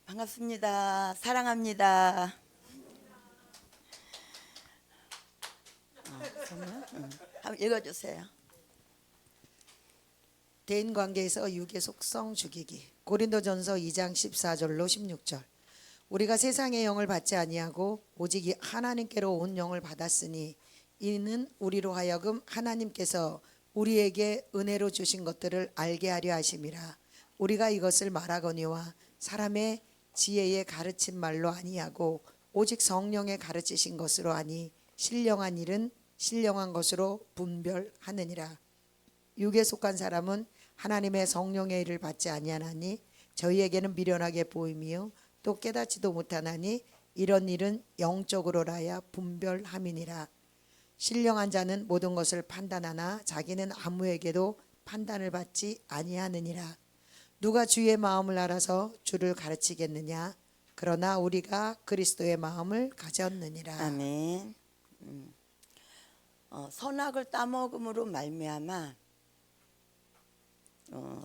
반갑습니다. 사랑합니다. 한번 읽어주세요. 대인관계에서 육의 속성 죽이기. 고린도전서 2장 14절로 16절. 우리가 세상의 영을 받지 아니하고 오직 하나님께로 온 영을 받았으니 이는 우리로 하여금 하나님께서 우리에게 은혜로 주신 것들을 알게 하려 하심이라. 우리가 이것을 말하거니와 사람의 지혜에 가르친 말로 아니하고 오직 성령의 가르치신 것으로 하니 신령한 일은 신령한 것으로 분별하느니라. 육에 속한 사람은 하나님의 성령의 일을 받지 아니하나니 저희에게는 미련하게 보임이요 또 깨닫지도 못하나니 이런 일은 영적으로라야 분별함이니라. 신령한 자는 모든 것을 판단하나 자기는 아무에게도 판단을 받지 아니하느니라. 누가 주의 마음을 알아서 주를 가르치겠느냐? 그러나 우리가 그리스도의 마음을 가졌느니라. 아멘. 선악을 따먹음으로 말미암아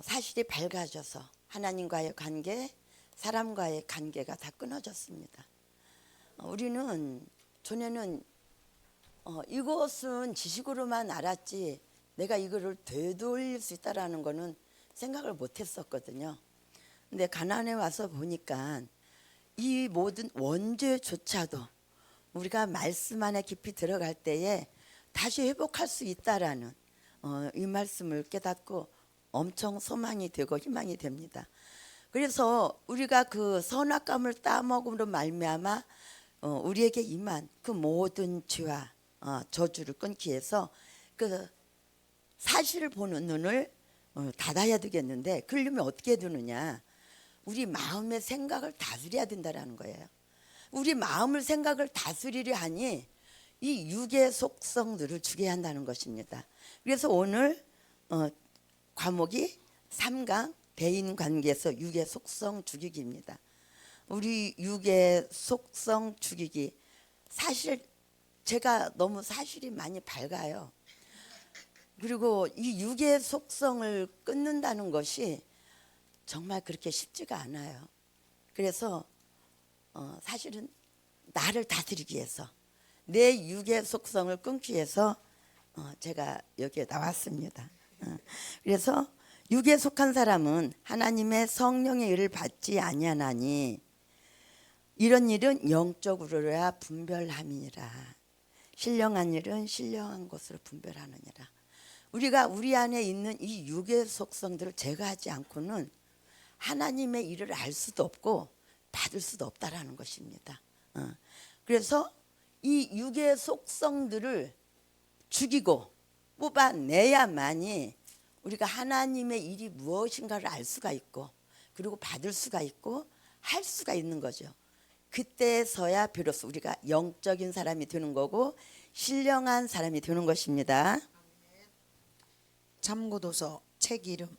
사실이 밝아져서 하나님과의 관계, 사람과의 관계가 다 끊어졌습니다. 우리는 전에는 이것은 지식으로만 알았지 내가 이거를 되돌릴 수 있다라는 거는 생각을 못했었거든요. 근데 가나안에 와서 보니까 이 모든 원죄조차도 우리가 말씀 안에 깊이 들어갈 때에 다시 회복할 수 있다라는 이 말씀을 깨닫고 엄청 소망이 되고 희망이 됩니다. 그래서 우리가 그 선악감을 따먹음으로 말미암아 우리에게 임한 그 모든 죄와 저주를 끊기 위해서 그 사실을 보는 눈을 닫아야 되겠는데 그러려면 어떻게 두느냐? 우리 마음의 생각을 다스려야 된다라는 거예요. 우리 마음을 생각을 다스리려 하니 이 육의 속성들을 죽여야 한다는 것입니다. 그래서 오늘 과목이 3강 대인관계에서 육의 속성 죽이기입니다. 우리 육의 속성 죽이기, 사실 제가 너무 사실이 많이 밝아요. 그리고 이 육의 속성을 끊는다는 것이 정말 그렇게 쉽지가 않아요. 그래서 사실은 나를 다스리기 위해서 내 육의 속성을 끊기 위해서 제가 여기에 나왔습니다. 그래서 육에 속한 사람은 하나님의 성령의 일을 받지 아니하나니 이런 일은 영적으로야 분별함이니라. 신령한 일은 신령한 것으로 분별하느니라. 우리가 우리 안에 있는 이 육의 속성들을 제거하지 않고는 하나님의 일을 알 수도 없고 받을 수도 없다라는 것입니다. 그래서 이 육의 속성들을 죽이고 뽑아내야만이 우리가 하나님의 일이 무엇인가를 알 수가 있고 그리고 받을 수가 있고 할 수가 있는 거죠. 그때서야 비로소 우리가 영적인 사람이 되는 거고 신령한 사람이 되는 것입니다. 참고도서 책 이름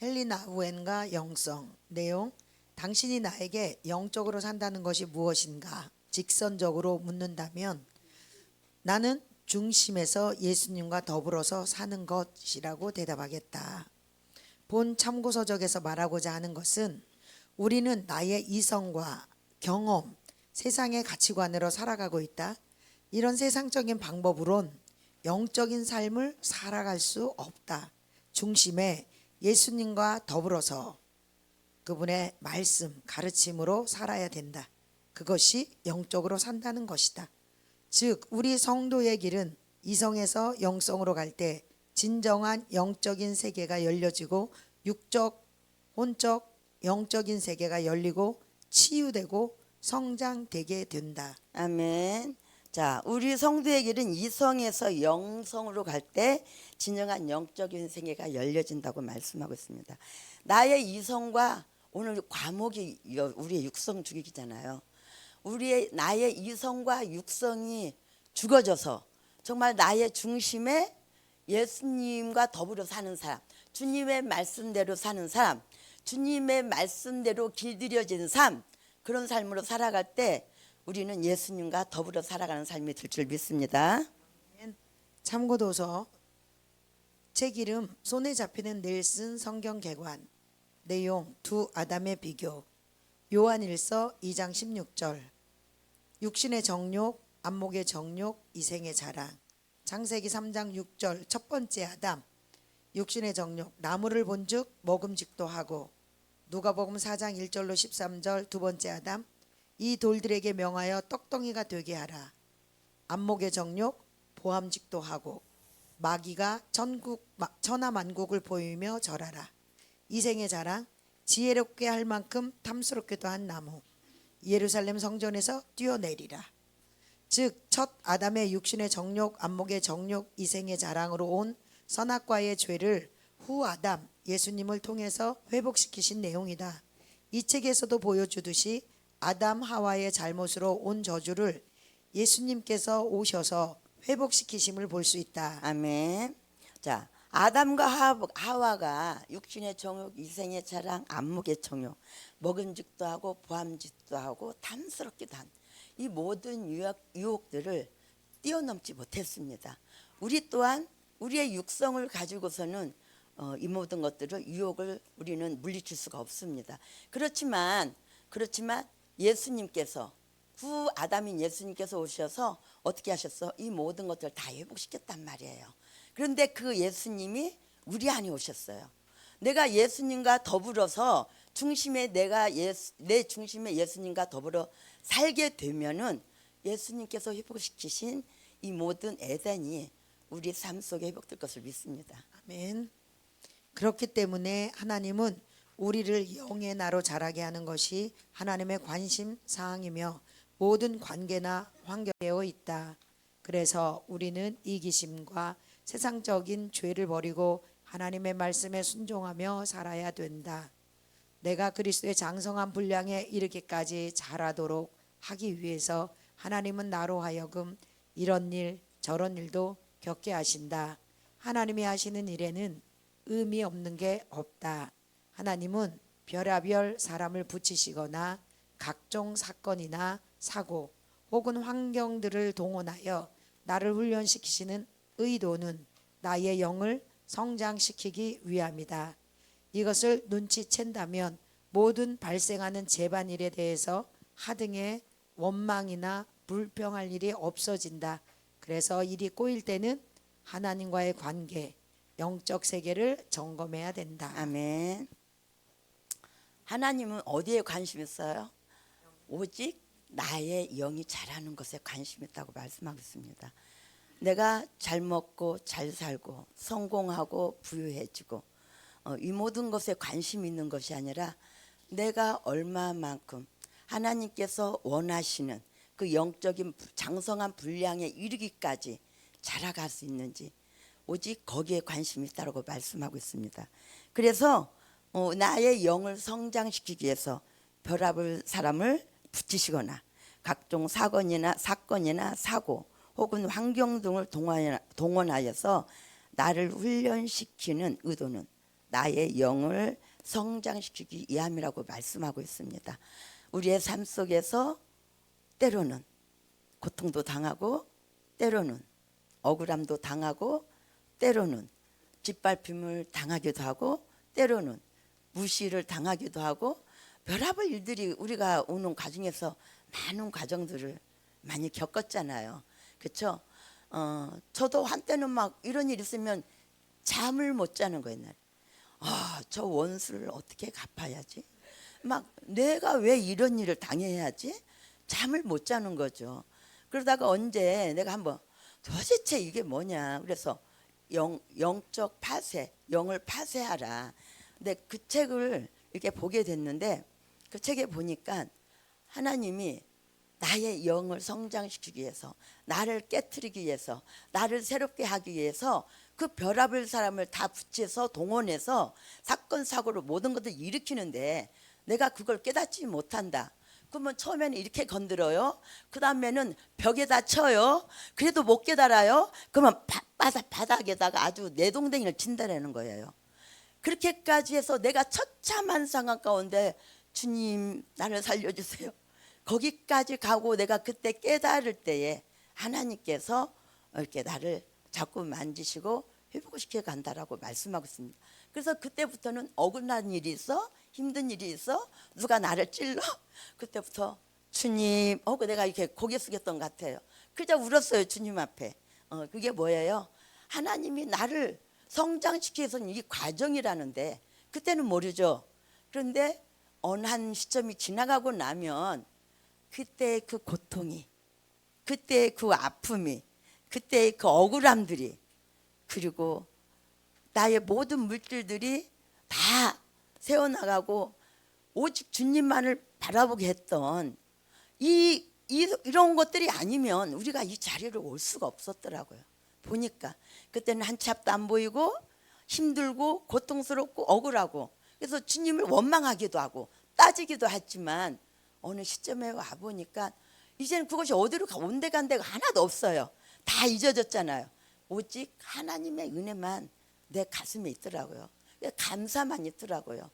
헬리나 우엔과 영성. 내용: 당신이 나에게 영적으로 산다는 것이 무엇인가 직선적으로 묻는다면 나는 중심에서 예수님과 더불어서 사는 것이라고 대답하겠다. 본 참고서적에서 말하고자 하는 것은 우리는 나의 이성과 경험, 세상의 가치관으로 살아가고 있다. 이런 세상적인 방법으론 영적인 삶을 살아갈 수 없다. 중심에 예수님과 더불어서 그분의 말씀, 가르침으로 살아야 된다. 그것이 영적으로 산다는 것이다. 즉 우리 성도의 길은 이성에서 영성으로 갈 때 진정한 영적인 세계가 열려지고 육적, 혼적, 영적인 세계가 열리고 치유되고 성장되게 된다. 아멘. 자, 우리 성도의 길은 이성에서 영성으로 갈 때 진정한 영적인 세계가 열려진다고 말씀하고 있습니다. 나의 이성과 오늘 과목이 우리의 육성 죽이기잖아요. 나의 이성과 육성이 죽어져서 정말 나의 중심에 예수님과 더불어 사는 사람, 주님의 말씀대로 사는 사람, 주님의 말씀대로 길들여진 삶, 그런 삶으로 살아갈 때 우리는 예수님과 더불어 살아가는 삶이 될 줄 믿습니다. 참고도서 책 이름 손에 잡히는 넬슨 성경 개관. 내용: 두 아담의 비교. 요한일서 2장 16절. 육신의 정욕, 안목의 정욕, 이생의 자랑. 창세기 3장 6절. 첫 번째 아담. 육신의 정욕, 나무를 본즉 먹음직도 하고. 누가복음 4장 1절로 13절. 두 번째 아담. 이 돌들에게 명하여 떡덩이가 되게 하라. 안목의 정욕, 보암직도 하고. 마귀가 천하만국을 보이며 절하라. 이생의 자랑, 지혜롭게 할 만큼 탐스럽게도 한 나무. 예루살렘 성전에서 뛰어내리라. 즉 첫 아담의 육신의 정욕, 안목의 정욕, 이생의 자랑으로 온 선악과의 죄를 후 아담 예수님을 통해서 회복시키신 내용이다. 이 책에서도 보여주듯이 아담 하와의 잘못으로 온 저주를 예수님께서 오셔서 회복시키심을 볼 수 있다. 아멘. 자, 아담과 하와가 육신의 정욕, 이생의 자랑, 안목의 정욕, 먹음직도 하고 보암직도 하고 탐스럽기도 한 이 모든 유혹들을 뛰어넘지 못했습니다. 우리 또한 우리의 육성을 가지고서는 이 모든 것들을 유혹을 우리는 물리칠 수가 없습니다. 그렇지만 예수님께서 구 아담인 예수님께서 오셔서 어떻게 하셨어? 이 모든 것들을 다 회복시켰단 말이에요. 그런데 그 예수님이 우리 안에 오셨어요. 내가 예수님과 더불어서 내 중심에 예수님과 더불어 살게 되면은 예수님께서 회복시키신 이 모든 에덴이 우리 삶 속에 회복될 것을 믿습니다. 아멘. 그렇기 때문에 하나님은 우리를 영의 나로 자라게 하는 것이 하나님의 관심 사항이며 모든 관계나 환경에 있다. 그래서 우리는 이기심과 세상적인 죄를 버리고 하나님의 말씀에 순종하며 살아야 된다. 내가 그리스도의 장성한 분량에 이르기까지 자라도록 하기 위해서 하나님은 나로 하여금 이런 일 저런 일도 겪게 하신다. 하나님이 하시는 일에는 의미 없는 게 없다. 하나님은 별하별 사람을 붙이시거나 각종 사건이나 사고 혹은 환경들을 동원하여 나를 훈련시키시는 의도는 나의 영을 성장시키기 위함이다. 이것을 눈치챈다면 모든 발생하는 재반일에 대해서 하등의 원망이나 불평할 일이 없어진다. 그래서 일이 꼬일 때는 하나님과의 관계, 영적 세계를 점검해야 된다. 아멘. 하나님은 어디에 관심 있어요? 오직 나의 영이 자라는 것에 관심 있다고 말씀하고 있습니다. 내가 잘 먹고 잘 살고 성공하고 부유해지고 이 모든 것에 관심 있는 것이 아니라 내가 얼마만큼 하나님께서 원하시는 그 영적인 장성한 분량에 이르기까지 자라갈 수 있는지 오직 거기에 관심이 있다고 말씀하고 있습니다. 그래서 나의 영을 성장시키기 위해서 별합을 사람을 붙이시거나 각종 사건이나 사고 혹은 환경 등을 동원하여서 나를 훈련시키는 의도는 나의 영을 성장시키기 위함이라고 말씀하고 있습니다. 우리의 삶 속에서 때로는 고통도 당하고 때로는 억울함도 당하고 때로는 짓밟힘을 당하기도 하고 때로는 무시를 당하기도 하고 별하별 일들이 우리가 오는 과정에서 많은 과정들을 많이 겪었잖아요. 그렇죠? 저도 한때는 막 이런 일 있으면 잠을 못 자는 거예요. 저 원수를 어떻게 갚아야지? 막 내가 왜 이런 일을 당해야지? 잠을 못 자는 거죠. 그러다가 언제 내가 한번 도대체 이게 뭐냐? 그래서 영적 파쇄, 영을 파쇄하라. 근데 그 책을 이렇게 보게 됐는데 그 책에 보니까 하나님이 나의 영을 성장시키기 위해서 나를 깨트리기 위해서 나를 새롭게 하기 위해서 그 별합을 사람을 다 붙여서 동원해서 사건 사고를 모든 것을 일으키는데 내가 그걸 깨닫지 못한다. 그러면 처음에는 이렇게 건드려요. 그 다음에는 벽에다 쳐요. 그래도 못 깨달아요. 그러면 바닥에다가 아주 내동댕이를 친다라는 거예요. 그렇게까지 해서 내가 처참한 상황 가운데 주님 나를 살려주세요. 거기까지 가고 내가 그때 깨달을 때에 하나님께서 이렇게 나를 자꾸 만지시고 회복시켜 간다라고 말씀하고 있습니다. 그래서 그때부터는 억울한 일이 있어 힘든 일이 있어? 누가 나를 찔러? 그때부터 주님, 내가 이렇게 고개 숙였던 것 같아요. 그저 울었어요, 주님 앞에. 그게 뭐예요? 하나님이 나를 성장시키기 위해서는 이 과정이라는데 그때는 모르죠. 그런데 어느 한 시점이 지나가고 나면 그때 그 고통이, 그때 그 아픔이, 그때 그 억울함들이, 그리고 나의 모든 물질들이 다 세워나가고 오직 주님만을 바라보게 했던 이런 것들이 아니면 우리가 이 자리로 올 수가 없었더라고요. 보니까 그때는 한치 앞도 안 보이고 힘들고 고통스럽고 억울하고, 그래서 주님을 원망하기도 하고 따지기도 했지만 어느 시점에 와 보니까 이제는 그것이 어디로 온데간데가 하나도 없어요. 다 잊어졌잖아요. 오직 하나님의 은혜만 내 가슴에 있더라고요. 감사만 있더라고요.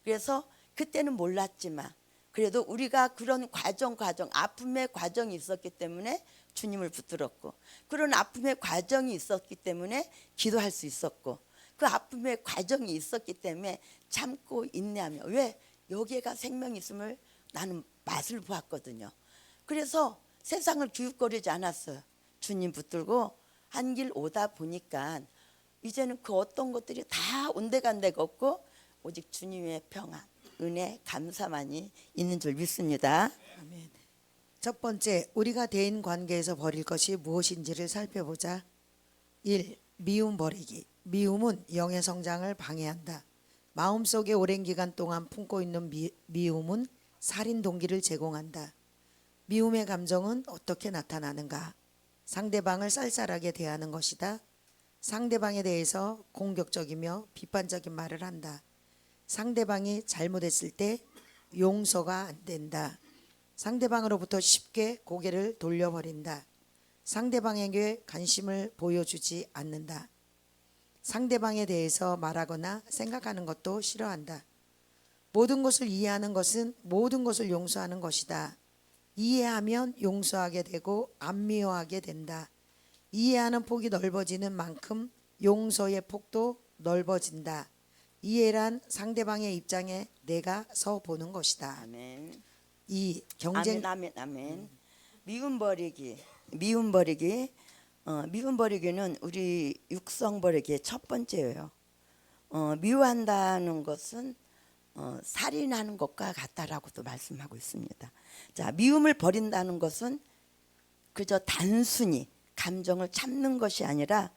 그래서 그때는 몰랐지만 그래도 우리가 그런 과정 아픔의 과정이 있었기 때문에 주님을 붙들었고, 그런 아픔의 과정이 있었기 때문에 기도할 수 있었고, 그 아픔의 과정이 있었기 때문에 참고 인내하며, 왜? 여기에가 생명이 있음을 나는 맛을 보았거든요. 그래서 세상을 기웃거리지 않았어요. 주님 붙들고 한 길 오다 보니까 이제는 그 어떤 것들이 다 온데간데가 없고 오직 주님의 평안, 은혜, 감사만이 있는 줄 믿습니다. 아멘. 첫 번째, 우리가 대인 관계에서 버릴 것이 무엇인지를 살펴보자. 1. 미움 버리기. 미움은 영의 성장을 방해한다. 마음속에 오랜 기간 동안 품고 있는 미움은 살인 동기를 제공한다. 미움의 감정은 어떻게 나타나는가? 상대방을 쌀쌀하게 대하는 것이다. 상대방에 대해서 공격적이며 비판적인 말을 한다. 상대방이 잘못했을 때 용서가 안 된다. 상대방으로부터 쉽게 고개를 돌려버린다. 상대방에게 관심을 보여주지 않는다. 상대방에 대해서 말하거나 생각하는 것도 싫어한다. 모든 것을 이해하는 것은 모든 것을 용서하는 것이다. 이해하면 용서하게 되고 안 미워하게 된다. 이해하는 폭이 넓어지는 만큼 용서의 폭도 넓어진다. 이해란 상대방의 입장에 내가 서 보는 것이다. 아멘. 이 경쟁 아멘. 미움 버리기. 미움 버리기는 우리 육성 버리기의 첫 번째예요. 미워한다는 것은 살인하는 것과 같다라고도 말씀하고 있습니다. 자, 미움을 버린다는 것은 그저 단순히 감정을 참는 것이 아니라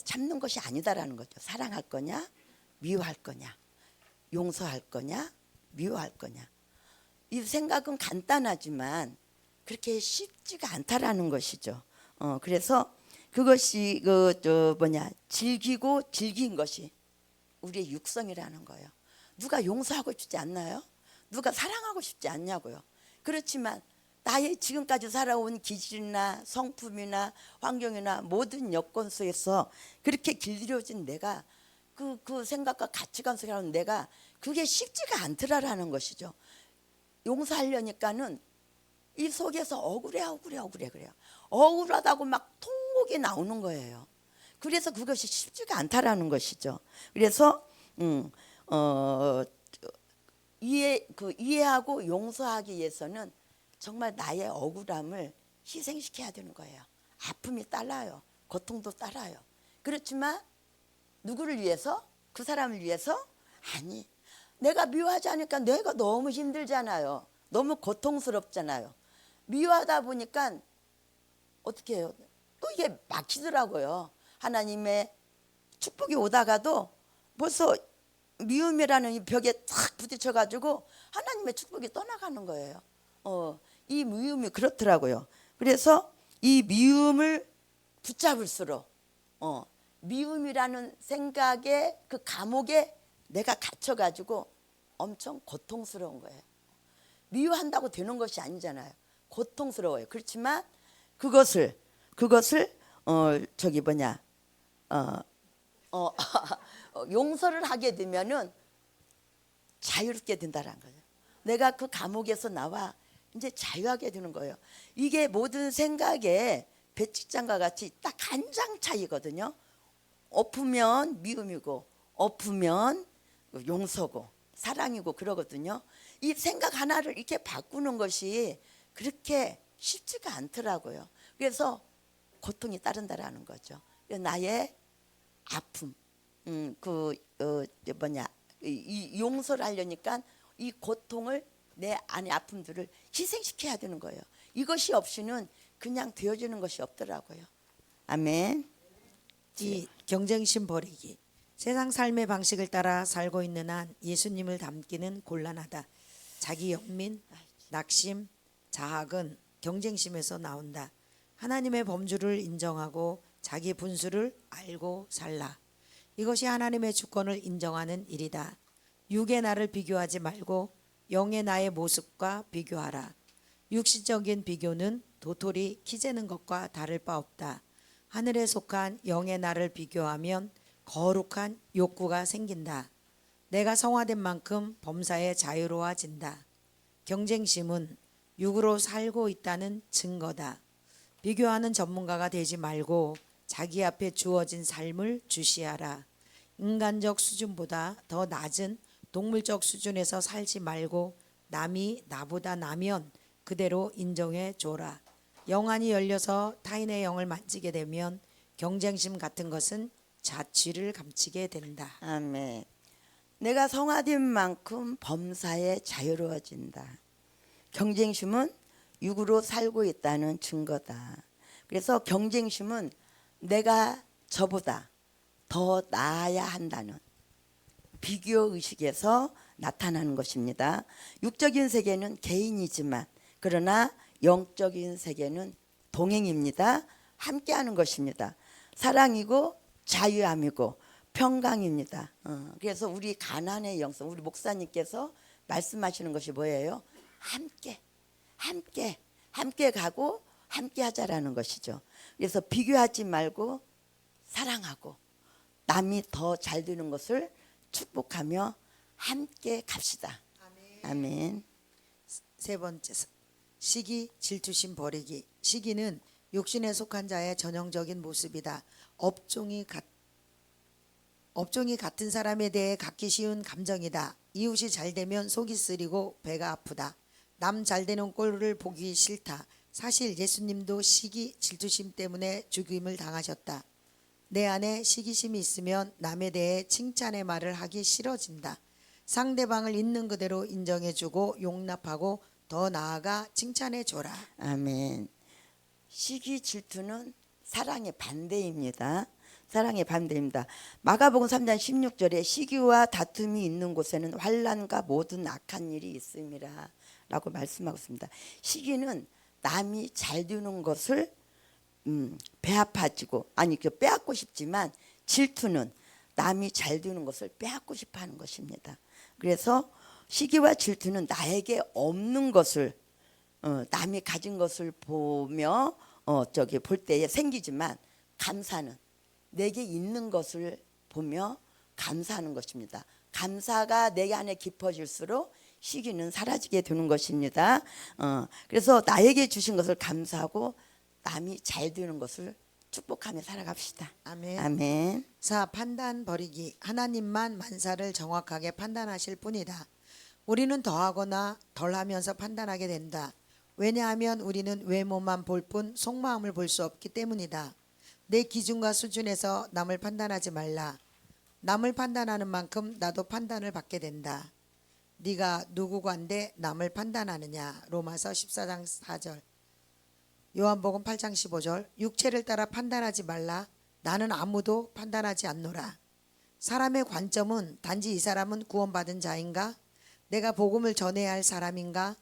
참는 것이 아니다라는 거죠. 사랑할 거냐, 미워할 거냐, 용서할 거냐, 미워할 거냐. 이 생각은 간단하지만 그렇게 쉽지가 않다라는 것이죠. 그래서 그것이 즐기고 즐긴 것이 우리의 육성이라는 거예요. 누가 용서하고 싶지 않나요? 누가 사랑하고 싶지 않냐고요. 그렇지만 나의 지금까지 살아온 기질이나 성품이나 환경이나 모든 여건 속에서 그렇게 길들여진 내가 그 생각과 가치관 속에 하는 내가 그게 쉽지가 않더라라는 것이죠. 용서하려니까는 이 속에서 억울해 그래요. 억울하다고 막 통곡이 나오는 거예요. 그래서 그것이 쉽지가 않다라는 것이죠. 그래서 이해하고 용서하기 위해서는 정말 나의 억울함을 희생시켜야 되는 거예요. 아픔이 따라요. 고통도 따라요. 그렇지만 누구를 위해서? 그 사람을 위해서? 아니, 내가 미워하지 않으니까 내가 너무 힘들잖아요. 너무 고통스럽잖아요. 미워하다 보니까 어떻게 해요? 또 이게 막히더라고요. 하나님의 축복이 오다가도 벌써 미움이라는 이 벽에 탁 부딪혀가지고 하나님의 축복이 떠나가는 거예요. 이 미움이 그렇더라고요. 그래서 이 미움을 붙잡을수록 미움이라는 생각에 그 감옥에 내가 갇혀가지고 엄청 고통스러운 거예요. 미워한다고 되는 것이 아니잖아요. 고통스러워요. 그렇지만 그것을 용서를 하게 되면은 자유롭게 된다는 거예요. 내가 그 감옥에서 나와 이제 자유하게 되는 거예요. 이게 모든 생각의 배측장과 같이 딱 한 장 차이거든요. 엎으면 미움이고 엎으면 용서고 사랑이고 그러거든요. 이 생각 하나를 이렇게 바꾸는 것이 그렇게 쉽지가 않더라고요. 그래서 고통이 따른다라는 거죠. 나의 아픔, 이 용서를 하려니까 이 고통을 내 안의 아픔들을 희생시켜야 되는 거예요. 이것이 없이는 그냥 되어지는 것이 없더라고요. 아멘. 이 경쟁심 버리기. 세상 삶의 방식을 따라 살고 있는 한 예수님을 닮기는 곤란하다. 자기 연민, 낙심, 자학은 경쟁심에서 나온다. 하나님의 범주를 인정하고 자기 분수를 알고 살라. 이것이 하나님의 주권을 인정하는 일이다. 육의 나를 비교하지 말고 영의 나의 모습과 비교하라. 육신적인 비교는 도토리 키 재는 것과 다를 바 없다. 하늘에 속한 영의 나를 비교하면 거룩한 욕구가 생긴다. 내가 성화된 만큼 범사에 자유로워진다. 경쟁심은 육으로 살고 있다는 증거다. 비교하는 전문가가 되지 말고 자기 앞에 주어진 삶을 주시하라. 인간적 수준보다 더 낮은 동물적 수준에서 살지 말고 남이 나보다 나면 그대로 인정해 줘라. 영안이 열려서 타인의 영을 만지게 되면 경쟁심 같은 것은 자취를 감추게 된다. 아멘. 내가 성화된 만큼 범사에 자유로워진다. 경쟁심은 육으로 살고 있다는 증거다. 그래서 경쟁심은 내가 저보다 더 나아야 한다는 비교 의식에서 나타나는 것입니다. 육적인 세계는 개인이지만 그러나 영적인 세계는 동행입니다. 함께하는 것입니다. 사랑이고 자유함이고 평강입니다. 그래서 우리 가난의 영성, 우리 목사님께서 말씀하시는 것이 뭐예요? 함께 가고 함께 하자라는 것이죠. 그래서 비교하지 말고 사랑하고 남이 더 잘 되는 것을 축복하며 함께 갑시다. 아멘. 세 번째, 시기, 질투심 버리기. 시기는 육신에 속한 자의 전형적인 모습이다. 업종이 같은 사람에 대해 갖기 쉬운 감정이다. 이웃이 잘 되면 속이 쓰리고 배가 아프다. 남 잘 되는 꼴을 보기 싫다. 사실 예수님도 시기, 질투심 때문에 죽임을 당하셨다. 내 안에 시기심이 있으면 남에 대해 칭찬의 말을 하기 싫어진다. 상대방을 있는 그대로 인정해주고 용납하고 더 나아가 칭찬해줘라. 아멘. 시기 질투는 사랑의 반대입니다. 사랑의 반대입니다. 마가복음 3장 16절에 시기와 다툼이 있는 곳에는 환난과 모든 악한 일이 있음이라 라고 말씀하고 있습니다. 시기는 남이 잘 되는 것을 배아파지고 빼앗고 싶지만 질투는 남이 잘 되는 것을 빼앗고 싶어하는 것입니다. 그래서 시기와 질투는 나에게 없는 것을 남이 가진 것을 보며 볼 때에 생기지만 감사는 내게 있는 것을 보며 감사하는 것입니다. 감사가 내 안에 깊어질수록 시기는 사라지게 되는 것입니다. 그래서 나에게 주신 것을 감사하고 남이 잘 되는 것을 축복하며 살아갑시다. 아멘. 아멘. 4. 판단 버리기. 하나님만 만사를 정확하게 판단하실 뿐이다. 우리는 더하거나 덜하면서 판단하게 된다. 왜냐하면 우리는 외모만 볼 뿐 속마음을 볼 수 없기 때문이다. 내 기준과 수준에서 남을 판단하지 말라. 남을 판단하는 만큼 나도 판단을 받게 된다. 네가 누구관데 남을 판단하느냐. 로마서 14장 4절. 요한복음 8장 15절. 육체를 따라 판단하지 말라. 나는 아무도 판단하지 않노라. 사람의 관점은 단지 이 사람은 구원받은 자인가? 내가 복음을 전해야 할 사람인가?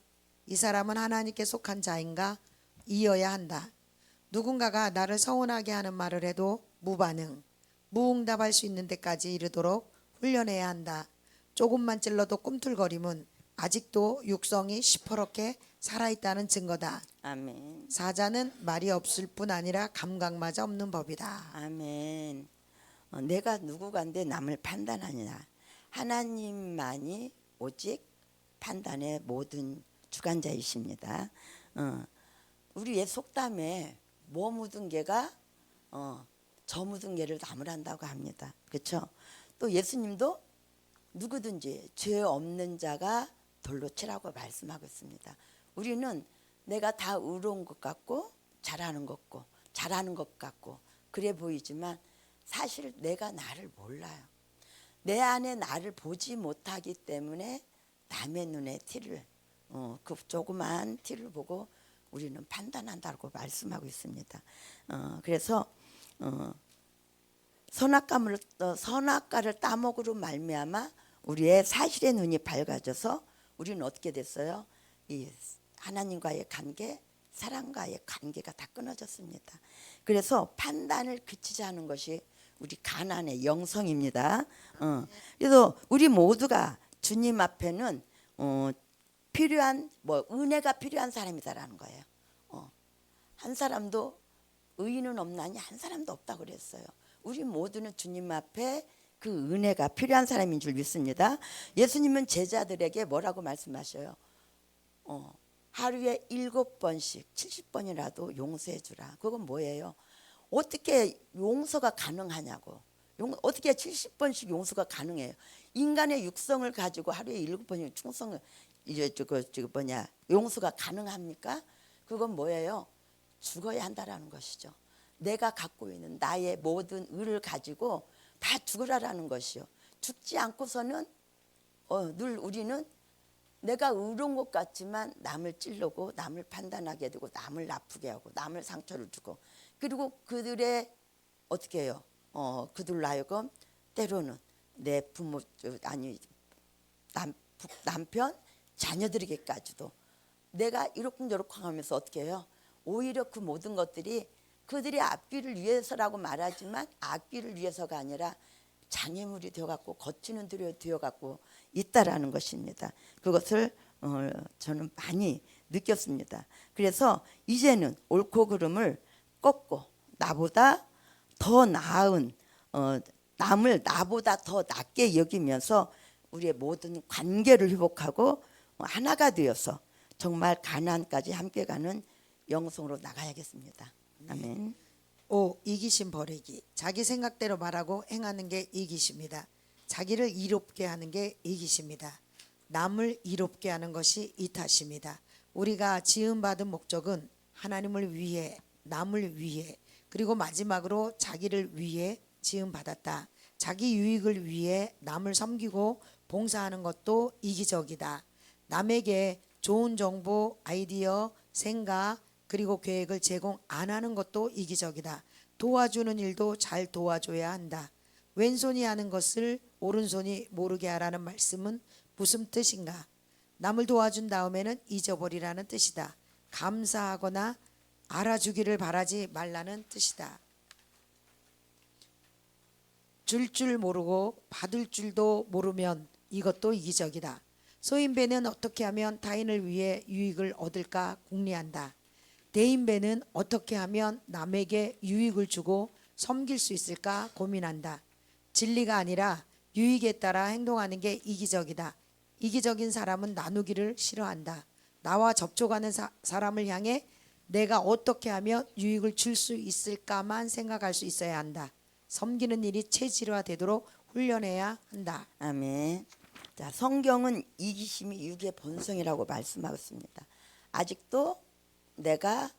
이 사람은 하나님께 속한 자인가? 이어야 한다. 누군가가 나를 서운하게 하는 말을 해도 무반응, 무응답할 수 있는 데까지 이르도록 훈련해야 한다. 조금만 찔러도 꿈틀거림은 아직도 육성이 시퍼렇게 살아있다는 증거다. 아멘. 사자는 말이 없을 뿐 아니라 감각마저 없는 법이다. 아멘. 내가 누구간데 남을 판단하느냐. 하나님만이 오직 판단의 모든 주관자이십니다. 우리의 속담에 뭐 묻은 개가 저 묻은 개를 나무란다고 합니다. 그렇죠? 또 예수님도 누구든지 죄 없는 자가 돌로 치라고 말씀하고 있습니다. 우리는 내가 다 의로운 것 같고 잘하는 것 같고 그래 보이지만 사실 내가 나를 몰라요. 내 안에 나를 보지 못하기 때문에 남의 눈에 티를 그 조그만 티를 보고 우리는 판단한다고 말씀하고 있습니다. 그래서 선악과를 따먹으로 말미암아 우리의 사실의 눈이 밝아져서 우리는 어떻게 됐어요? 이 하나님과의 관계, 사랑과의 관계가 다 끊어졌습니다. 그래서 판단을 그치자 하는 것이 우리 가난의 영성입니다. 그래서 우리 모두가 주님 앞에는 필요한 은혜가 필요한 사람이다라는 거예요. 한 사람도 의인은 없나니 한 사람도 없다고 그랬어요. 우리 모두는 주님 앞에 그 은혜가 필요한 사람인 줄 믿습니다. 예수님은 제자들에게 뭐라고 말씀하셔요? 하루에 7번씩 70번이라도 용서해 주라. 그건 뭐예요? 어떻게 용서가 가능하냐고. 어떻게 70번씩 용서가 가능해요? 인간의 육성을 가지고 하루에 7번씩 충성을 용서가 가능합니까? 그건 뭐예요? 죽어야 한다라는 것이죠. 내가 갖고 있는 나의 모든 의를 가지고 다 죽으라라는 것이요. 죽지 않고서는 늘 우리는 내가 의로운 것 같지만 남을 찔르고 남을 판단하게 되고 남을 아프게 하고 남을 상처를 주고 그리고 그들의 어떻게 해요? 그들로 하여금 때로는 내 부모 아니 남편 자녀들에게까지도 내가 이렇쿵저렇쿵 하면서 어떻게 해요? 오히려 그 모든 것들이 그들의 앞길을 위해서라고 말하지만 앞길을 위해서가 아니라 장애물이 되어갖고 거치는 들이 되어갖고 있다라는 것입니다. 그것을 저는 많이 느꼈습니다. 그래서 이제는 옳고 그름을 꺾고 나보다 더 나은 남을 나보다 더 낫게 여기면서 우리의 모든 관계를 회복하고 하나가 되어서 정말 가나안까지 함께 가는 영성으로 나가야겠습니다. 아멘. 5. 이기심 버리기. 자기 생각대로 말하고 행하는 게 이기심이다. 자기를 이롭게 하는 게 이기심이다. 남을 이롭게 하는 것이 이타심이다. 우리가 지음받은 목적은 하나님을 위해, 남을 위해, 그리고 마지막으로 자기를 위해 지음받았다. 자기 유익을 위해 남을 섬기고 봉사하는 것도 이기적이다. 남에게 좋은 정보, 아이디어, 생각, 그리고 계획을 제공 안 하는 것도 이기적이다. 도와주는 일도 잘 도와줘야 한다. 왼손이 하는 것을 오른손이 모르게 하라는 말씀은 무슨 뜻인가? 남을 도와준 다음에는 잊어버리라는 뜻이다. 감사하거나 알아주기를 바라지 말라는 뜻이다. 줄 모르고 받을 줄도 모르면 이것도 이기적이다. 소인배는 어떻게 하면 타인을 위해 유익을 얻을까 궁리한다. 대인배는 어떻게 하면 남에게 유익을 주고 섬길 수 있을까 고민한다. 진리가 아니라 유익에 따라 행동하는 게 이기적이다. 이기적인 사람은 나누기를 싫어한다. 나와 접촉하는 사람을 향해 내가 어떻게 하면 유익을 줄 수 있을까만 생각할 수 있어야 한다. 섬기는 일이 체질화되도록 훈련해야 한다. 아멘. 자, 성경은 이기심이 육의 본성이라고 말씀하고 있습니다. 아직도 내가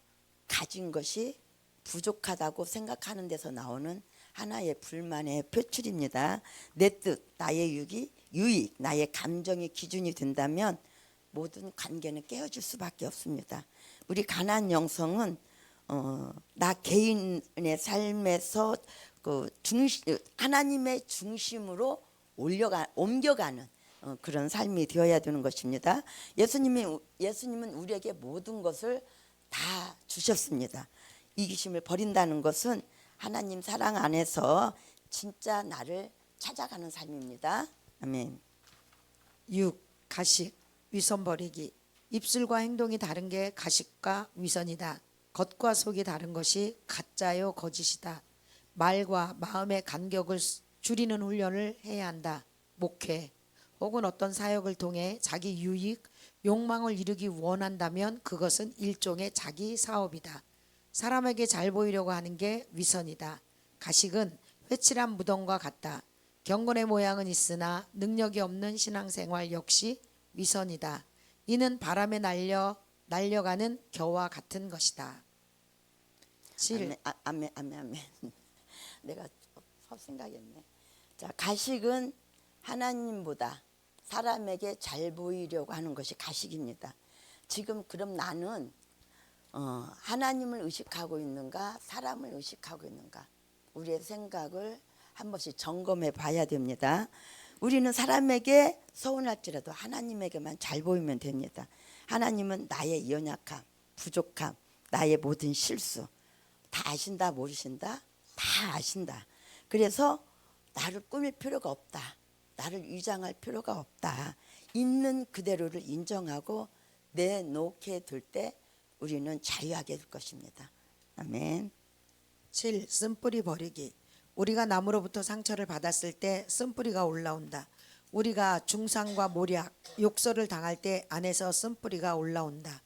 가진 것이 부족하다고 생각하는 데서 나오는 하나의 불만의 표출입니다. 내 뜻, 나의 유익, 나의 감정이 기준이 된다면 모든 관계는 깨어질 수밖에 없습니다. 우리 가나안 영성은 나 개인의 삶에서 하나님의 중심으로 옮겨가는 그런 삶이 되어야 되는 것입니다. 예수님은 우리에게 모든 것을 다 주셨습니다. 이기심을 버린다는 것은 하나님 사랑 안에서 진짜 나를 찾아가는 삶입니다. 아멘. 6. 가식, 위선 버리기. 입술과 행동이 다른 게 가식과 위선이다. 겉과 속이 다른 것이 가짜요 거짓이다. 말과 마음의 간격을 줄이는 훈련을 해야 한다. 목회 혹은 어떤 사역을 통해 자기 유익, 욕망을 이루기 원한다면 그것은 일종의 자기 사업이다. 사람에게 잘 보이려고 하는 게 위선이다. 가식은 회칠한 무덤과 같다. 경건의 모양은 있으나 능력이 없는 신앙생활 역시 위선이다. 이는 바람에 날려가는 겨와 같은 것이다. 7. 아멘, 아멘, 아멘. 내가 생각했네. 자, 가식은 하나님보다 사람에게 잘 보이려고 하는 것이 가식입니다. 지금 그럼 나는 하나님을 의식하고 있는가, 사람을 의식하고 있는가? 우리의 생각을 한 번씩 점검해 봐야 됩니다. 우리는 사람에게 서운할지라도 하나님에게만 잘 보이면 됩니다. 하나님은 나의 연약함, 부족함, 나의 모든 실수 다 아신다, 모르신다? 다 아신다. 그래서 나를 꾸밀 필요가 없다. 나를 위장할 필요가 없다. 있는 그대로를 인정하고 내놓게 될 때 우리는 자유하게 될 것입니다. 아멘. 7. 쓴뿌리 버리기. 우리가 남으로부터 상처를 받았을 때 쓴뿌리가 올라온다. 우리가 중상과 모략, 욕설을 당할 때 안에서 쓴뿌리가 올라온다.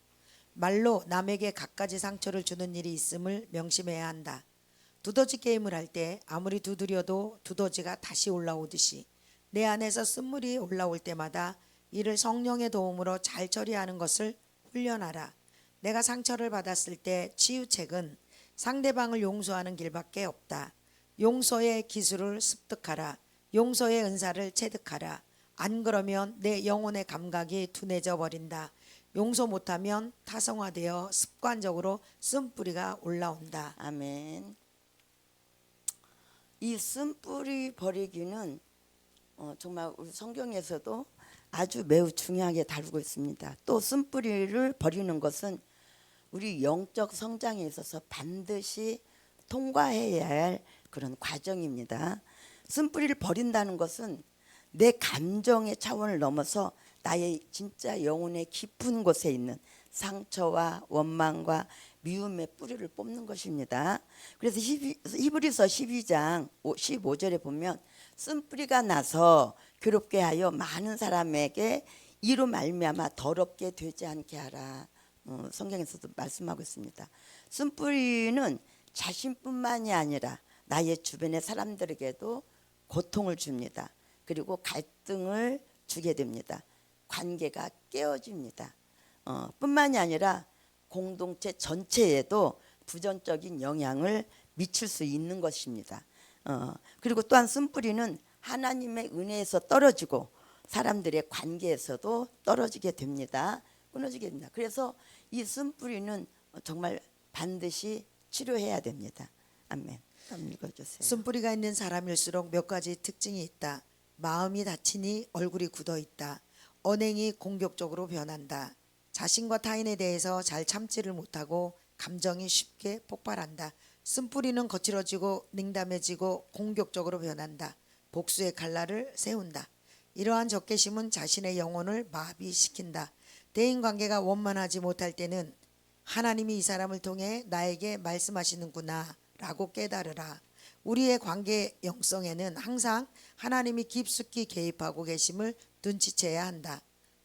말로 남에게 갖가지 상처를 주는 일이 있음을 명심해야 한다. 두더지 게임을 할 때 아무리 두드려도 두더지가 다시 올라오듯이 내 안에서 쓴물이 올라올 때마다 이를 성령의 도움으로 잘 처리하는 것을 훈련하라. 내가 상처를 받았을 때 치유책은 상대방을 용서하는 길밖에 없다. 용서의 기술을 습득하라. 용서의 은사를 체득하라. 안 그러면 내 영혼의 감각이 둔해져 버린다. 용서 못하면 타성화되어 습관적으로 쓴뿌리가 올라온다. 아멘. 이 쓴뿌리 버리기는 정말 우리 성경에서도 아주 매우 중요하게 다루고 있습니다. 또 쓴뿌리를 버리는 것은 우리 영적 성장에 있어서 반드시 통과해야 할 그런 과정입니다. 쓴뿌리를 버린다는 것은 내 감정의 차원을 넘어서 나의 진짜 영혼의 깊은 곳에 있는 상처와 원망과 미움의 뿌리를 뽑는 것입니다. 그래서 히브리서 12장 15절에 보면 쓴뿌리가 나서 괴롭게 하여 많은 사람에게 이로 말미암아 더럽게 되지 않게 하라. 성경에서도 말씀하고 있습니다. 쓴뿌리는 자신뿐만이 아니라 나의 주변의 사람들에게도 고통을 줍니다. 그리고 갈등을 주게 됩니다. 관계가 깨어집니다. 뿐만이 아니라 공동체 전체에도 부정적인 영향을 미칠 수 있는 것입니다. 그리고 또한 쓴뿌리는 하나님의 은혜에서 떨어지고 사람들의 관계에서도 떨어지게 됩니다. 끊어지게 됩니다. 그래서 이 쓴뿌리는 정말 반드시 치료해야 됩니다. 아멘. 한번 읽어주세요. 쓴뿌리가 있는 사람일수록 몇 가지 특징이 있다. 마음이 다치니 얼굴이 굳어 있다. 언행이 공격적으로 변한다. 자신과 타인에 대해서 잘 참지를 못하고 감정이 쉽게 폭발한다. 쓴뿌리는 거칠어지고 냉담해지고 공격적으로 변한다. 복수의 칼날을 세운다. 이러한 적개심은 자신의 영혼을 마비시킨다. 대인관계가 원만하지 못할 때는 하나님이 이 사람을 통해 나에게 말씀하시는구나 라고 깨달으라. 우리의 관계 영성에는 항상 하나님이 깊숙이 개입하고 계심을 눈치채야 한다.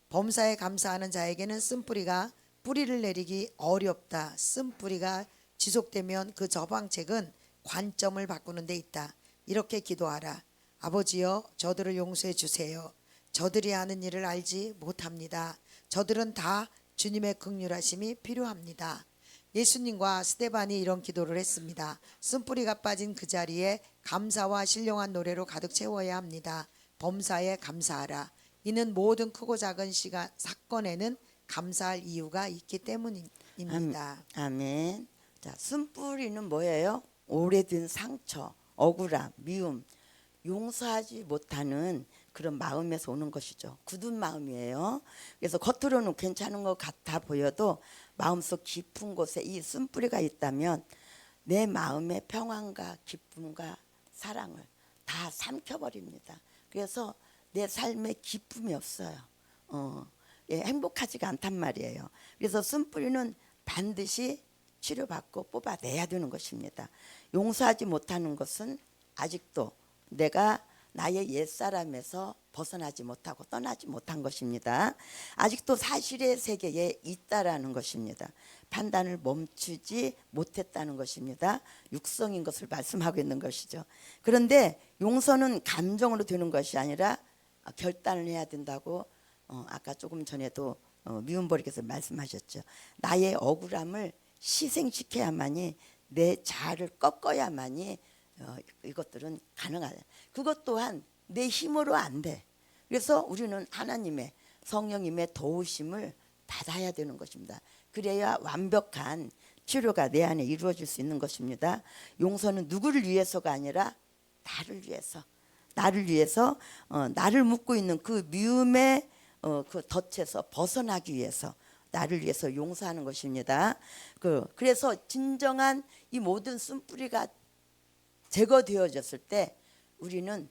범사에 감사하는 자에게는 쓴뿌리가 뿌리를 내리기 어렵다. 쓴뿌리가 지속되면 그 저방책은 관점을 바꾸는 데 있다. 이렇게 기도하라. 아버지여, 저들을 용서해 주세요. 저들이 하는 일을 알지 못합니다. 저들은 다 주님의 긍휼하심이 필요합니다. 예수님과 스데반이 이런 기도를 했습니다. 쓴뿌리가 빠진 그 자리에 감사와 신령한 노래로 가득 채워야 합니다. 범사에 감사하라. 이는 모든 크고 작은 사건에는 감사할 이유가 있기 때문입니다. 아멘. 자, 쓴뿌리는 뭐예요? 오래된 상처, 억울함, 미움, 용서하지 못하는 그런 마음에서 오는 것이죠. 굳은 마음이에요. 그래서 겉으로는 괜찮은 것 같아 보여도 마음속 깊은 곳에 이 쓴뿌리가 있다면 내 마음의 평안과 기쁨과 사랑을 다 삼켜버립니다. 그래서 내 삶에 기쁨이 없어요. 행복하지가 않단 말이에요. 그래서 쓴뿌리는 반드시 치료받고 뽑아내야 되는 것입니다. 용서하지 못하는 것은 아직도 내가 나의 옛사람에서 벗어나지 못하고 떠나지 못한 것입니다. 아직도 사실의 세계에 있다라는 것입니다. 판단을 멈추지 못했다는 것입니다. 육성인 것을 말씀하고 있는 것이죠. 그런데 용서는 감정으로 되는 것이 아니라 결단을 해야 된다고 아까 조금 전에도 미운버리께서 말씀하셨죠. 나의 억울함을 희생시켜야만이 내 자아를 꺾어야만이 이것들은 가능하다. 그것 또한 내 힘으로 안 돼. 그래서 우리는 하나님의 성령님의 도우심을 받아야 되는 것입니다. 그래야 완벽한 치료가 내 안에 이루어질 수 있는 것입니다. 용서는 누구를 위해서가 아니라 나를 위해서, 나를 묶고 있는 그 미움의 그 덫에서 벗어나기 위해서, 나를 위해서 용서하는 것입니다. 그래서 진정한 이 모든 쓴뿌리가 제거되어졌을 때 우리는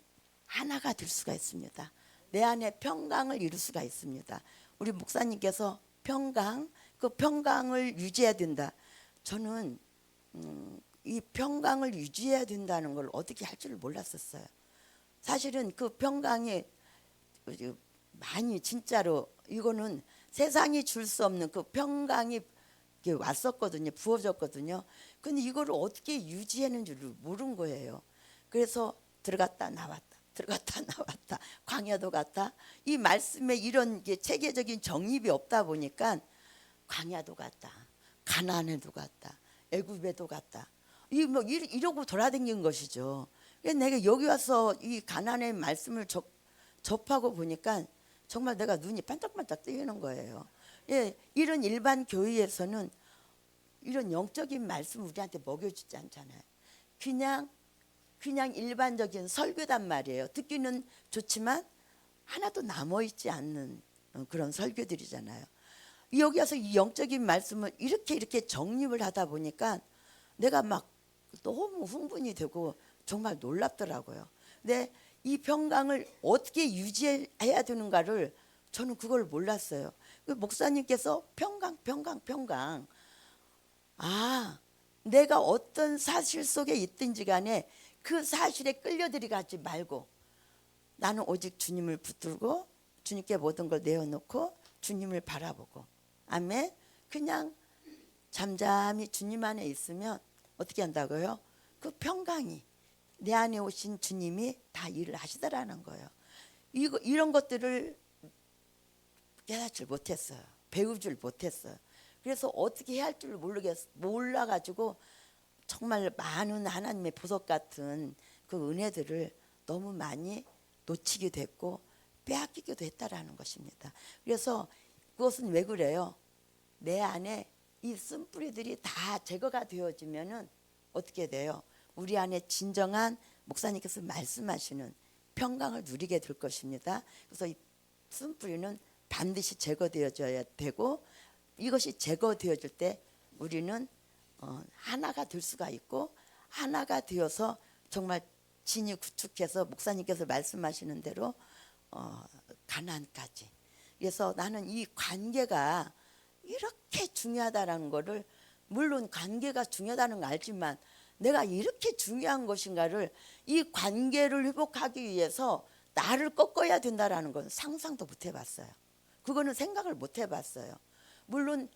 하나가 될 수가 있습니다. 내 안에 평강을 이룰 수가 있습니다. 우리 목사님께서 그 평강을 유지해야 된다. 저는 이 평강을 유지해야 된다는 걸 어떻게 할 줄 몰랐었어요. 사실은 그 평강이 많이 진짜로 이거는 세상이 줄 수 없는 그 평강이 왔었거든요. 부어졌거든요. 근데 이거를 어떻게 유지하는 줄 모른 거예요. 그래서 들어갔다 나왔다 광야도 갔다. 이 말씀에 이런 게 체계적인 정립이 없다 보니까 광야도 갔다, 가나안에도 갔다, 애굽에도 갔다. 이러고 돌아다닌 것이죠. 그래서 내가 여기 와서 이 가나안의 말씀을 접하고 보니까 정말 내가 눈이 반짝반짝 뜨이는 거예요. 예, 이런 일반 교회에서는 이런 영적인 말씀 우리한테 먹여주지 않잖아요. 그냥 일반적인 설교단 말이에요. 듣기는 좋지만 하나도 남아있지 않는 그런 설교들이잖아요. 여기 와서 이 영적인 말씀을 이렇게 정립을 하다 보니까 내가 막 너무 흥분이 되고 정말 놀랍더라고요. 근데 이 평강을 어떻게 유지해야 되는가를 저는 그걸 몰랐어요. 목사님께서 평강. 내가 어떤 사실 속에 있든지 간에 그 사실에 끌려들이지 말고 나는 오직 주님을 붙들고 주님께 모든 걸 내어놓고 주님을 바라보고, 아멘. 그냥 잠잠히 주님 안에 있으면 어떻게 한다고요? 그 평강이 내 안에 오신 주님이 다 일을 하시더라는 거예요. 이런 것들을 깨닫질 못했어요. 배우질 못했어요. 그래서 어떻게 해야 할 줄 몰라가지고 정말 많은 하나님의 보석 같은 그 은혜들을 너무 많이 놓치게 됐고 빼앗기기도 했다라는 것입니다. 그래서 그것은 왜 그래요? 내 안에 이 쓴뿌리들이 다 제거가 되어지면은 어떻게 돼요? 우리 안에 진정한 목사님께서 말씀하시는 평강을 누리게 될 것입니다. 그래서 이 쓴뿌리는 반드시 제거되어져야 되고, 이것이 제거되어질 때 우리는 하나가 될 수가 있고, 하나가 되어서 정말 진이 구축해서 목사님께서 말씀하시는 대로 가나안까지. 그래서 나는 이 관계가 이렇게 중요하다는 거를, 물론 관계가 중요하다는 거 알지만 내가 이렇게 중요한 것인가를, 이 관계를 회복하기 위해서 나를 꺾어야 된다라는 건 상상도 못 해봤어요. 그거는 생각을 못 해봤어요. 물론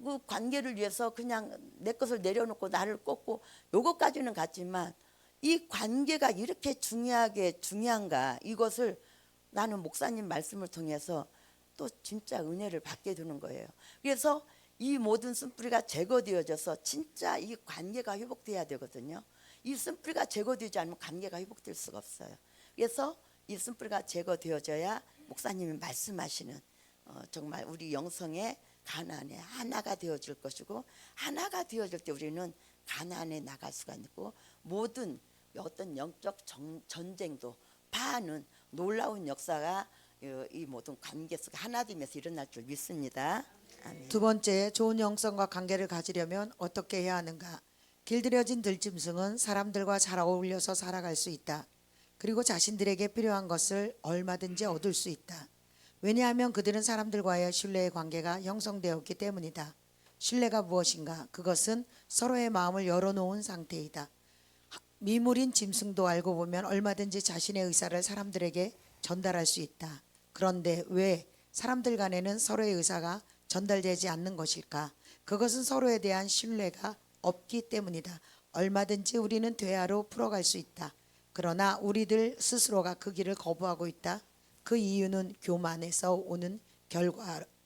그 관계를 위해서 그냥 내 것을 내려놓고 나를 꺾고 요것까지는 갔지만, 이 관계가 이렇게 중요한가, 이것을 나는 목사님 말씀을 통해서 또 진짜 은혜를 받게 되는 거예요. 그래서 이 모든 쓴뿌리가 제거되어져서 진짜 이 관계가 회복돼야 되거든요. 이 쓴뿌리가 제거되지 않으면 관계가 회복될 수가 없어요. 그래서 이 쓴뿌리가 제거되어져야 목사님이 말씀하시는 정말 우리 영성의 가나안에 하나가 되어질 것이고, 하나가 되어질 때 우리는 가나안에 나갈 수가 있고, 모든 어떤 영적 전쟁도 파하는 놀라운 역사가 이 모든 관계 속에 하나됨에서 일어날 줄 믿습니다. 아멘. 두 번째, 좋은 영성과 관계를 가지려면 어떻게 해야 하는가? 길들여진 들짐승은 사람들과 잘 어울려서 살아갈 수 있다. 그리고 자신들에게 필요한 것을 얼마든지 얻을 수 있다. 왜냐하면 그들은 사람들과의 신뢰의 관계가 형성되었기 때문이다. 신뢰가 무엇인가? 그것은 서로의 마음을 열어놓은 상태이다. 미물인 짐승도 알고 보면 얼마든지 자신의 의사를 사람들에게 전달할 수 있다. 그런데 왜 사람들 간에는 서로의 의사가 전달되지 않는 것일까? 그것은 서로에 대한 신뢰가 없기 때문이다. 얼마든지 우리는 대화로 풀어갈 수 있다. 그러나 우리들 스스로가 그 길을 거부하고 있다. 그 이유는 교만에서 오는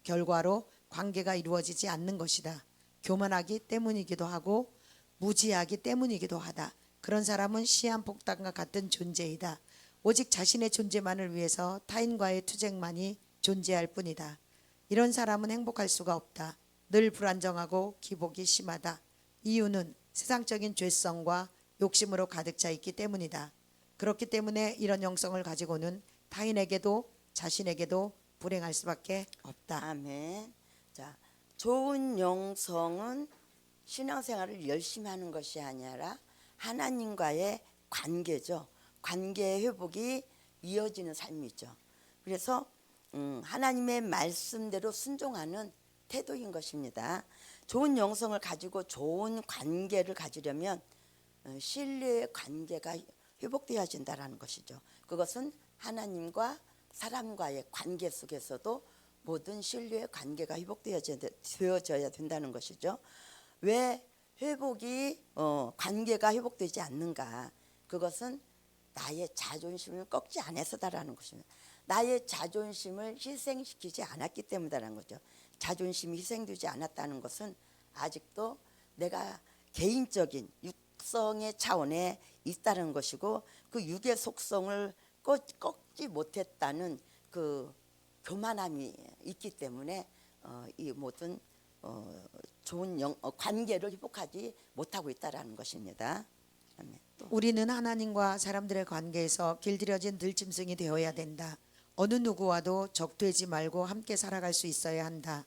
결과로 관계가 이루어지지 않는 것이다. 교만하기 때문이기도 하고 무지하기 때문이기도 하다. 그런 사람은 시한폭탄과 같은 존재이다. 오직 자신의 존재만을 위해서 타인과의 투쟁만이 존재할 뿐이다. 이런 사람은 행복할 수가 없다. 늘 불안정하고 기복이 심하다. 이유는 세상적인 죄성과 욕심으로 가득 차 있기 때문이다. 그렇기 때문에 이런 영성을 가지고는 타인에게도 자신에게도 불행할 수밖에 없다. 아멘. 자, 좋은 영성은 신앙생활을 열심히 하는 것이 아니라 하나님과의 관계죠. 관계의 회복이 이어지는 삶이죠. 그래서 하나님의 말씀대로 순종하는 태도인 것입니다. 좋은 영성을 가지고 좋은 관계를 가지려면 신뢰의 관계가 회복되어진다는 것이죠. 그것은 하나님과 사람과의 관계 속에서도 모든 신뢰의 관계가 회복되어져야 된다는 것이죠. 왜 관계가 회복되지 않는가? 그것은 나의 자존심을 꺾지 않아서다라는 것입니다. 나의 자존심을 희생시키지 않았기 때문이라는 거죠. 자존심이 희생되지 않았다는 것은 아직도 내가 개인적인 육성의 차원에 있다는 것이고, 그 육의 속성을 꺾지 못했다는 그 교만함이 있기 때문에 이 모든 좋은 관계를 회복하지 못하고 있다라는 것입니다. 아멘. 또. 우리는 하나님과 사람들의 관계에서 길들여진 들짐승이 되어야 된다. 어느 누구와도 적되지 말고 함께 살아갈 수 있어야 한다.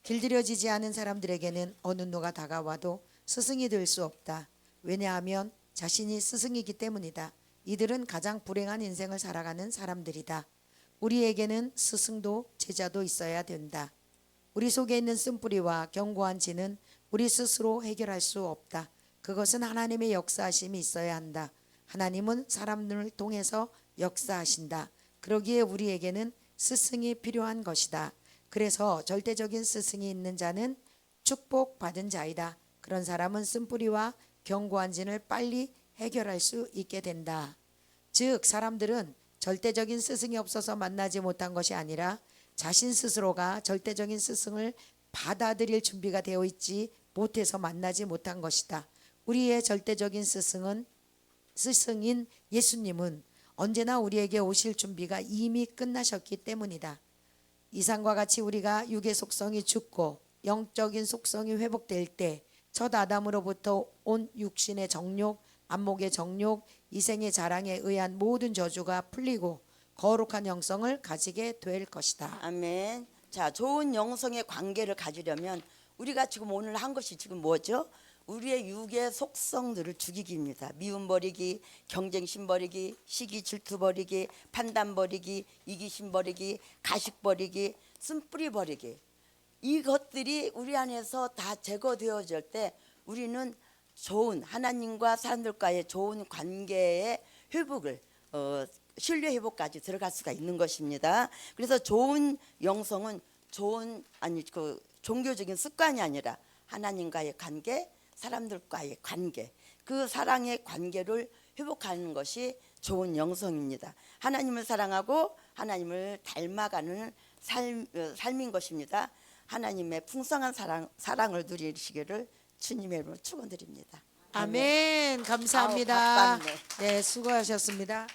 길들여지지 않은 사람들에게는 어느 누가 다가와도 스승이 될 수 없다. 왜냐하면 자신이 스승이기 때문이다. 이들은 가장 불행한 인생을 살아가는 사람들이다. 우리에게는 스승도 제자도 있어야 된다. 우리 속에 있는 쓴뿌리와 견고한 진은 우리 스스로 해결할 수 없다. 그것은 하나님의 역사하심이 있어야 한다. 하나님은 사람들을 통해서 역사하신다. 그러기에 우리에게는 스승이 필요한 것이다. 그래서 절대적인 스승이 있는 자는 축복받은 자이다. 그런 사람은 쓴뿌리와 견고한 진을 빨리 해결할 수 있게 된다. 즉 사람들은 절대적인 스승이 없어서 만나지 못한 것이 아니라 자신 스스로가 절대적인 스승을 받아들일 준비가 되어 있지 못해서 만나지 못한 것이다. 우리의 절대적인 스승인 예수님은 언제나 우리에게 오실 준비가 이미 끝나셨기 때문이다. 이상과 같이 우리가 육의 속성이 죽고 영적인 속성이 회복될 때 첫 아담으로부터 온 육신의 정욕, 안목의 정욕, 이생의 자랑에 의한 모든 저주가 풀리고 거룩한 영성을 가지게 될 것이다. 아멘. 자, 좋은 영성의 관계를 가지려면 우리가 지금 오늘 한 것이 지금 뭐죠? 우리의 육의 속성들을 죽이기입니다. 미움 버리기, 경쟁심 버리기, 시기 질투 버리기, 판단 버리기, 이기심 버리기, 가식 버리기, 쓴뿌리 버리기. 이것들이 우리 안에서 다 제거되어질 때 우리는 좋은 하나님과 사람들과의 좋은 관계의 회복을 신뢰 회복까지 들어갈 수가 있는 것입니다. 그래서 좋은 영성은 종교적인 습관이 아니라 하나님과의 관계, 사람들과의 관계, 그 사랑의 관계를 회복하는 것이 좋은 영성입니다. 하나님을 사랑하고 하나님을 닮아가는 삶인 것입니다. 하나님의 풍성한 사랑을 누리시기를 주님의 이름으로 축원드립니다. 아멘. 감사합니다. 아우, 바빴네. 네, 수고하셨습니다.